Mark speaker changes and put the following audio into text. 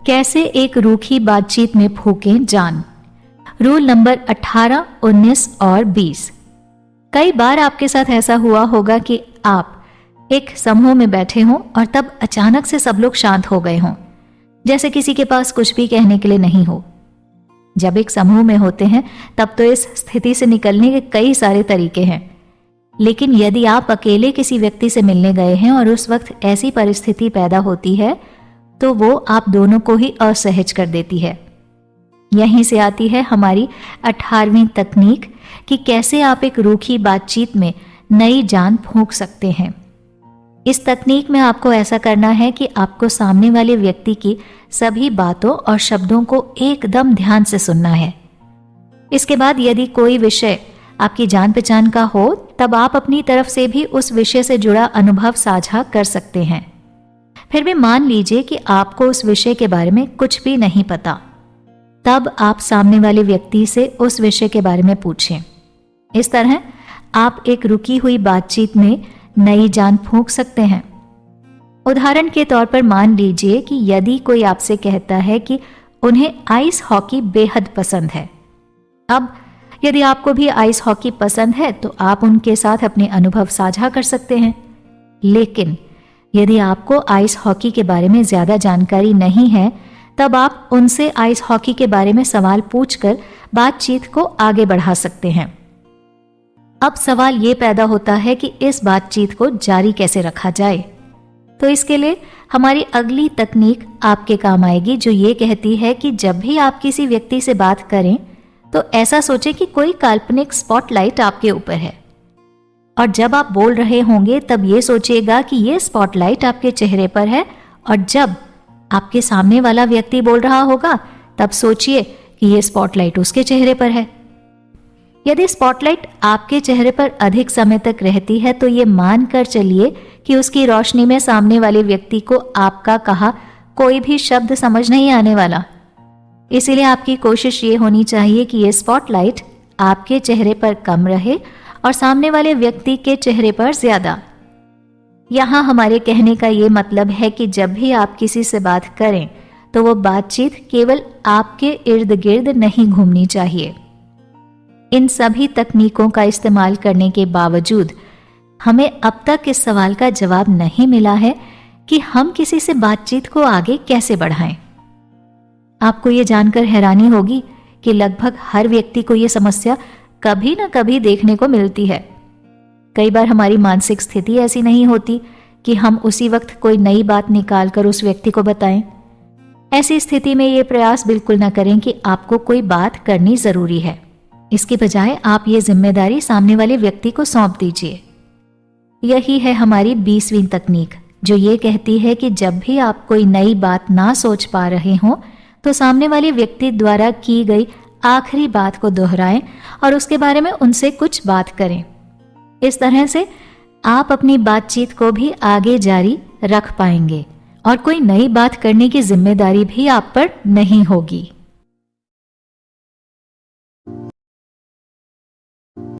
Speaker 1: कैसे एक रूखी बातचीत में फूकें जान। रूल नंबर 18, 19 और 20। कई बार आपके साथ ऐसा हुआ होगा कि आप एक समूह में बैठे हों और तब अचानक से सब लोग शांत हो गए हों, जैसे किसी के पास कुछ भी कहने के लिए नहीं हो। जब एक समूह में होते हैं तब तो इस स्थिति से निकलने के कई सारे तरीके हैं, लेकिन यदि आप अकेले किसी व्यक्ति से मिलने गए हैं और उस वक्त ऐसी परिस्थिति पैदा होती है तो वो आप दोनों को ही असहज कर देती है। यहीं से आती है हमारी 18वीं तकनीक कि कैसे आप एक रूखी बातचीत में नई जान फूंक सकते हैं। इस तकनीक में आपको ऐसा करना है कि आपको सामने वाले व्यक्ति की सभी बातों और शब्दों को एकदम ध्यान से सुनना है। इसके बाद यदि कोई विषय आपकी जान पहचान का हो तब आप अपनी तरफ से भी उस विषय से जुड़ा अनुभव साझा कर सकते हैं। फिर भी मान लीजिए कि आपको उस विषय के बारे में कुछ भी नहीं पता, तब आप सामने वाले व्यक्ति से उस विषय के बारे में पूछें। इस तरह आप एक रुकी हुई बातचीत में नई जान फूंक सकते हैं। उदाहरण के तौर पर मान लीजिए कि यदि कोई आपसे कहता है कि उन्हें आइस हॉकी बेहद पसंद है। अब यदि आपको भी आइस हॉकी पसंद है तो आप उनके साथ अपने अनुभव साझा कर सकते हैं, लेकिन यदि आपको आइस हॉकी के बारे में ज्यादा जानकारी नहीं है तब आप उनसे आइस हॉकी के बारे में सवाल पूछकर बातचीत को आगे बढ़ा सकते हैं। अब सवाल ये पैदा होता है कि इस बातचीत को जारी कैसे रखा जाए। तो इसके लिए हमारी अगली तकनीक आपके काम आएगी, जो ये कहती है कि जब भी आप किसी व्यक्ति से बात करें तो ऐसा सोचें कि कोई काल्पनिक स्पॉटलाइट आपके ऊपर है, और जब आप बोल रहे होंगे तब ये सोचिएगा कि ये स्पॉटलाइट आपके चेहरे पर है, और जब आपके सामने वाला व्यक्ति बोल रहा होगा तब सोचिए कि ये स्पॉटलाइट उसके चेहरे पर है। यदि स्पॉटलाइट आपके चेहरे पर अधिक समय तक रहती है तो ये मानकर चलिए कि उसकी रोशनी में सामने वाले व्यक्ति को आपका कहा कोई भी शब्द समझ नहीं आने वाला। इसीलिए आपकी कोशिश ये होनी चाहिए कि ये स्पॉटलाइट आपके चेहरे पर कम रहे और सामने वाले व्यक्ति के चेहरे पर ज्यादा। यहाँ हमारे कहने का ये मतलब है कि जब भी आप किसी से बात करें तो वो बातचीत केवल आपके इर्द गिर्द नहीं घूमनी चाहिए। इन सभी तकनीकों का इस्तेमाल करने के बावजूद हमें अब तक इस सवाल का जवाब नहीं मिला है कि हम किसी से बातचीत को आगे कैसे बढ़ाएं। आपको ये जानकर हैरानी होगी कि लगभग हर व्यक्ति को ये समस्या कभी ना कभी देखने को मिलती है। कई बार हमारी मानसिक स्थिति ऐसी नहीं होती कि हम उसी वक्त कोई नई बात निकालकर उस व्यक्ति को बताएं। ऐसी स्थिति में ये प्रयास बिल्कुल न करें कि आपको कोई बात करनी जरूरी है। इसके बजाय आप ये जिम्मेदारी सामने वाले व्यक्ति को सौंप दीजिए। यही है हमारी 20वीं तकनीक, जो ये कहती है कि जब भी आप कोई नई बात ना सोच पा रहे हों तो सामने वाले व्यक्ति द्वारा की गई आखिरी बात को दोहराएं और उसके बारे में उनसे कुछ बात करें। इस तरह से आप अपनी बातचीत को भी आगे जारी रख पाएंगे और कोई नई बात करने की जिम्मेदारी भी आप पर नहीं होगी।